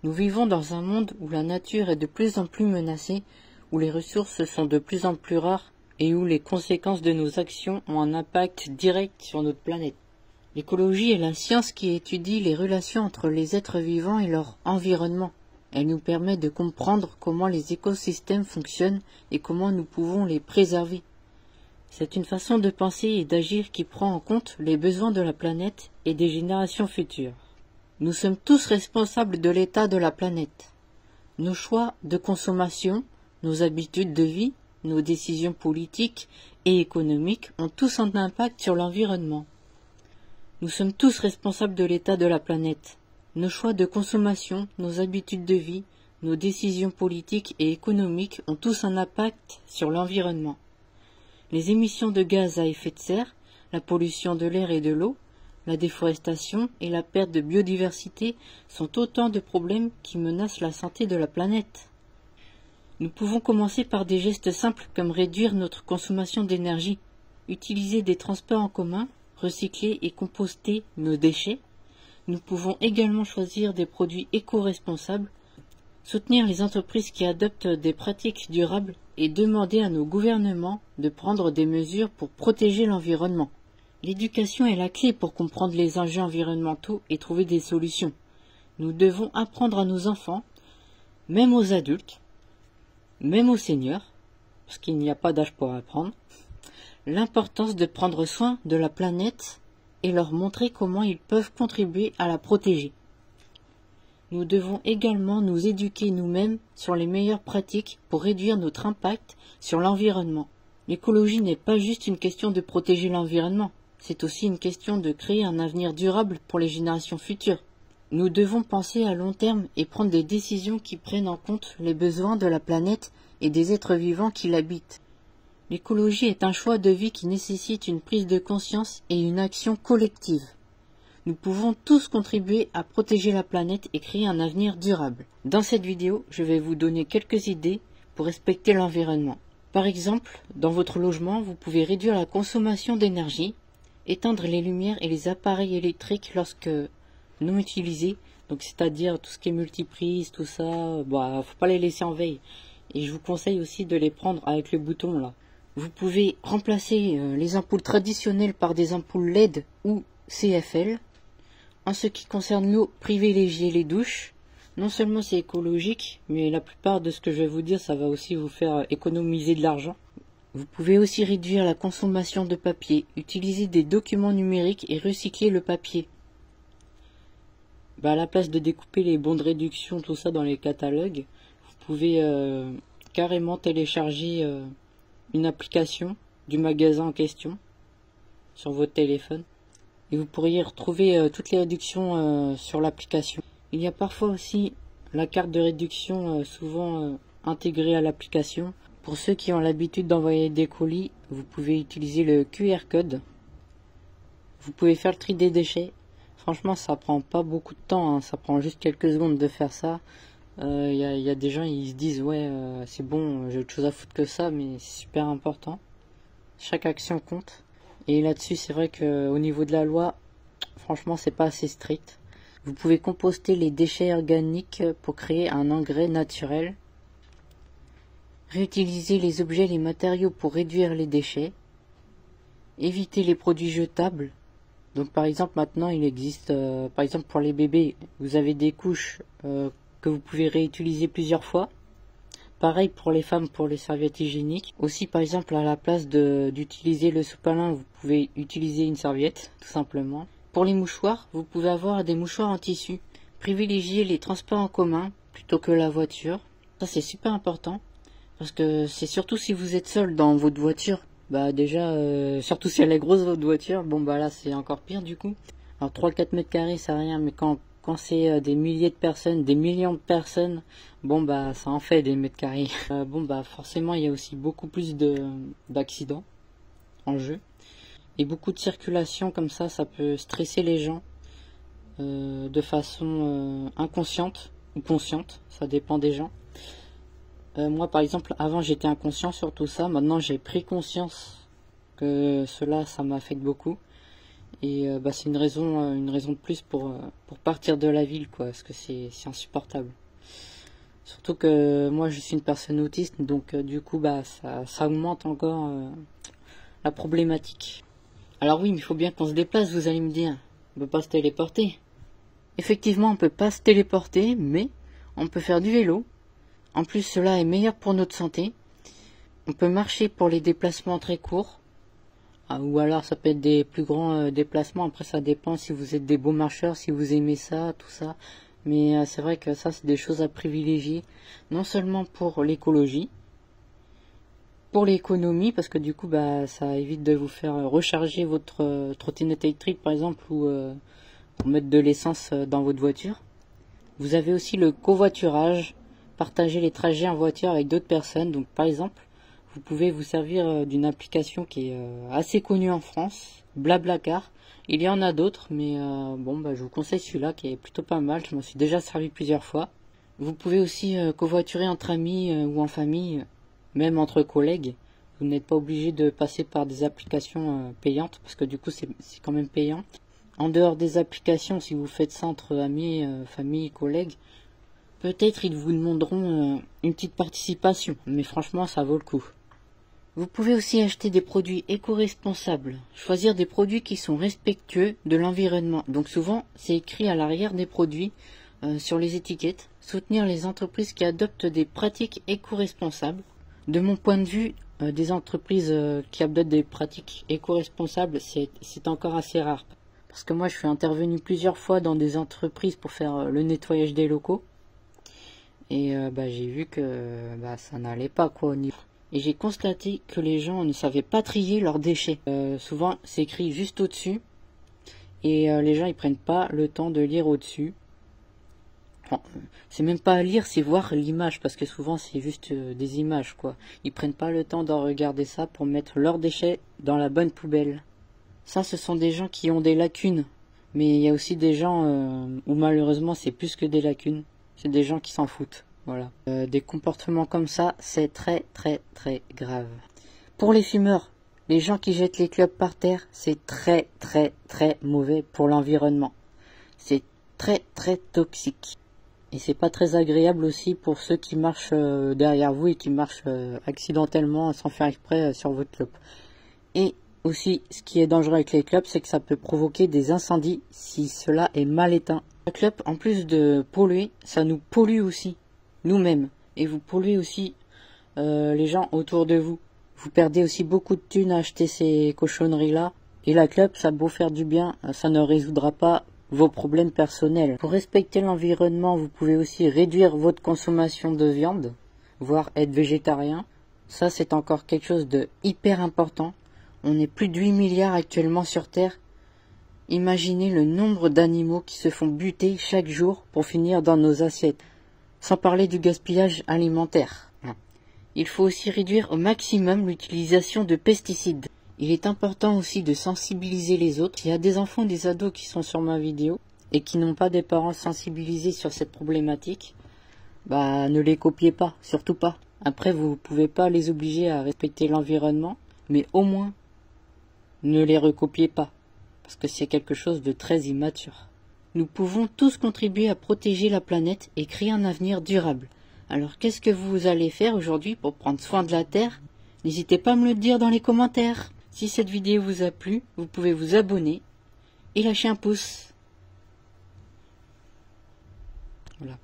Nous vivons dans un monde où la nature est de plus en plus menacée, où les ressources sont de plus en plus rares et où les conséquences de nos actions ont un impact direct sur notre planète. L'écologie est la science qui étudie les relations entre les êtres vivants et leur environnement. Elle nous permet de comprendre comment les écosystèmes fonctionnent et comment nous pouvons les préserver. C'est une façon de penser et d'agir qui prend en compte les besoins de la planète et des générations futures. Nous sommes tous responsables de l'état de la planète. Nos choix de consommation, nos habitudes de vie, nos décisions politiques et économiques ont tous un impact sur l'environnement. Nous sommes tous responsables de l'état de la planète. Nos choix de consommation, nos habitudes de vie, nos décisions politiques et économiques ont tous un impact sur l'environnement. Les émissions de gaz à effet de serre, la pollution de l'air et de l'eau, la déforestation et la perte de biodiversité sont autant de problèmes qui menacent la santé de la planète. Nous pouvons commencer par des gestes simples comme réduire notre consommation d'énergie, utiliser des transports en commun, recycler et composter nos déchets. Nous pouvons également choisir des produits éco-responsables, soutenir les entreprises qui adoptent des pratiques durables et demander à nos gouvernements de prendre des mesures pour protéger l'environnement. L'éducation est la clé pour comprendre les enjeux environnementaux et trouver des solutions. Nous devons apprendre à nos enfants, même aux adultes, même aux seniors, parce qu'il n'y a pas d'âge pour apprendre, l'importance de prendre soin de la planète et leur montrer comment ils peuvent contribuer à la protéger. Nous devons également nous éduquer nous-mêmes sur les meilleures pratiques pour réduire notre impact sur l'environnement. L'écologie n'est pas juste une question de protéger l'environnement, c'est aussi une question de créer un avenir durable pour les générations futures. Nous devons penser à long terme et prendre des décisions qui prennent en compte les besoins de la planète et des êtres vivants qui l'habitent. L'écologie est un choix de vie qui nécessite une prise de conscience et une action collective. Nous pouvons tous contribuer à protéger la planète et créer un avenir durable. Dans cette vidéo, je vais vous donner quelques idées pour respecter l'environnement. Par exemple, dans votre logement, vous pouvez réduire la consommation d'énergie, éteindre les lumières et les appareils électriques lorsque non utilisés, donc c'est-à-dire tout ce qui est multiprise, tout ça, faut pas les laisser en veille. Et je vous conseille aussi de les prendre avec le bouton là. Vous pouvez remplacer les ampoules traditionnelles par des ampoules LED ou CFL. En ce qui concerne l'eau, privilégiez les douches. Non seulement c'est écologique, mais la plupart de ce que je vais vous dire, ça va aussi vous faire économiser de l'argent. Vous pouvez aussi réduire la consommation de papier, utiliser des documents numériques et recycler le papier. À la place de découper les bons de réduction, tout ça dans les catalogues, vous pouvez carrément télécharger une application du magasin en question sur votre téléphone. Et vous pourriez retrouver toutes les réductions sur l'application. Il y a parfois aussi la carte de réduction souvent intégrée à l'application. Pour ceux qui ont l'habitude d'envoyer des colis, vous pouvez utiliser le QR code. Vous pouvez faire le tri des déchets. Franchement, ça prend pas beaucoup de temps, hein. Ça prend juste quelques secondes de faire ça. Y a des gens, ils se disent ouais, c'est bon, j'ai autre chose à foutre que ça, mais c'est super important. Chaque action compte. Et là-dessus, c'est vrai qu'au niveau de la loi, franchement, c'est pas assez strict. Vous pouvez composter les déchets organiques pour créer un engrais naturel. Réutiliser les objets et les matériaux pour réduire les déchets. Éviter les produits jetables. Donc par exemple, maintenant, il existe, par exemple pour les bébés, vous avez des couches que vous pouvez réutiliser plusieurs fois. Pareil pour les femmes, pour les serviettes hygiéniques. Aussi, par exemple, à la place d'utiliser le sopalin, vous pouvez utiliser une serviette, tout simplement. Pour les mouchoirs, vous pouvez avoir des mouchoirs en tissu. Privilégiez les transports en commun plutôt que la voiture. Ça, c'est super important. Parce que c'est surtout si vous êtes seul dans votre voiture. Déjà, surtout si elle est grosse, votre voiture. Là, c'est encore pire du coup. Alors 3-4 mètres carrés, c'est rien. Mais quand c'est des milliers de personnes, des millions de personnes, ça en fait des mètres carrés. Forcément, il y a aussi beaucoup plus d'accidents en jeu. Et beaucoup de circulation comme ça peut stresser les gens de façon inconsciente ou consciente. Ça dépend des gens. Moi, par exemple, avant, j'étais inconscient sur tout ça. Maintenant, j'ai pris conscience que cela, ça m'affecte beaucoup. Et c'est une raison de plus pour partir de la ville, quoi, parce que c'est insupportable. Surtout que moi je suis une personne autiste, donc du coup ça augmente encore la problématique. Alors oui, mais il faut bien qu'on se déplace, vous allez me dire. On peut pas se téléporter. Effectivement, on peut pas se téléporter, mais on peut faire du vélo. En plus, cela est meilleur pour notre santé. On peut marcher pour les déplacements très courts. Ou alors ça peut être des plus grands déplacements. Après, ça dépend si vous êtes des beaux marcheurs, si vous aimez ça, tout ça. Mais c'est vrai que ça, c'est des choses à privilégier. Non seulement pour l'écologie, pour l'économie, parce que du coup, ça évite de vous faire recharger votre trottinette électrique, par exemple, ou pour mettre de l'essence dans votre voiture. Vous avez aussi le covoiturage, partager les trajets en voiture avec d'autres personnes. Donc, par exemple, vous pouvez vous servir d'une application qui est assez connue en France, Blablacar. Il y en a d'autres, mais je vous conseille celui-là qui est plutôt pas mal. Je m'en suis déjà servi plusieurs fois. Vous pouvez aussi covoiturer entre amis ou en famille, même entre collègues. Vous n'êtes pas obligé de passer par des applications payantes, parce que du coup c'est quand même payant. En dehors des applications, si vous faites ça entre amis, famille, collègues, peut-être ils vous demanderont une petite participation, mais franchement ça vaut le coup. Vous pouvez aussi acheter des produits éco-responsables, choisir des produits qui sont respectueux de l'environnement. Donc souvent, c'est écrit à l'arrière des produits, sur les étiquettes, soutenir les entreprises qui adoptent des pratiques éco-responsables. De mon point de vue, des entreprises qui adoptent des pratiques éco-responsables, c'est encore assez rare. Parce que moi, je suis intervenu plusieurs fois dans des entreprises pour faire le nettoyage des locaux. Et j'ai vu que ça n'allait pas, quoi, au niveau. Et j'ai constaté que les gens ne savaient pas trier leurs déchets. Souvent, c'est écrit juste au-dessus. Et les gens, ils prennent pas le temps de lire au-dessus. Enfin, c'est même pas à lire, c'est voir l'image. Parce que souvent, c'est juste des images, quoi. Ils prennent pas le temps de regarder ça pour mettre leurs déchets dans la bonne poubelle. Ça, ce sont des gens qui ont des lacunes. Mais il y a aussi des gens où malheureusement, c'est plus que des lacunes. C'est des gens qui s'en foutent. Voilà. Des comportements comme ça, c'est très très très grave. Pour les fumeurs, les gens qui jettent les clopes par terre, c'est très très très mauvais pour l'environnement. C'est très très toxique. Et c'est pas très agréable aussi pour ceux qui marchent derrière vous et qui marchent accidentellement sans faire exprès sur votre clope. Et aussi, ce qui est dangereux avec les clopes, c'est que ça peut provoquer des incendies si cela est mal éteint. La clope, en plus de polluer, ça nous pollue aussi. Nous-mêmes, et vous polluez aussi les gens autour de vous. Vous perdez aussi beaucoup de thunes à acheter ces cochonneries-là. Et la clope, ça a beau faire du bien, ça ne résoudra pas vos problèmes personnels. Pour respecter l'environnement, vous pouvez aussi réduire votre consommation de viande, voire être végétarien. Ça, c'est encore quelque chose de hyper important. On est plus de 8 milliards actuellement sur Terre. Imaginez le nombre d'animaux qui se font buter chaque jour pour finir dans nos assiettes. Sans parler du gaspillage alimentaire. Il faut aussi réduire au maximum l'utilisation de pesticides. Il est important aussi de sensibiliser les autres. Il y a des enfants, des ados qui sont sur ma vidéo et qui n'ont pas des parents sensibilisés sur cette problématique. Ne les copiez pas, surtout pas. Après, vous ne pouvez pas les obliger à respecter l'environnement, mais au moins, ne les recopiez pas, parce que c'est quelque chose de très immature. Nous pouvons tous contribuer à protéger la planète et créer un avenir durable. Alors qu'est-ce que vous allez faire aujourd'hui pour prendre soin de la Terre? N'hésitez pas à me le dire dans les commentaires. Si cette vidéo vous a plu, vous pouvez vous abonner et lâcher un pouce. Voilà.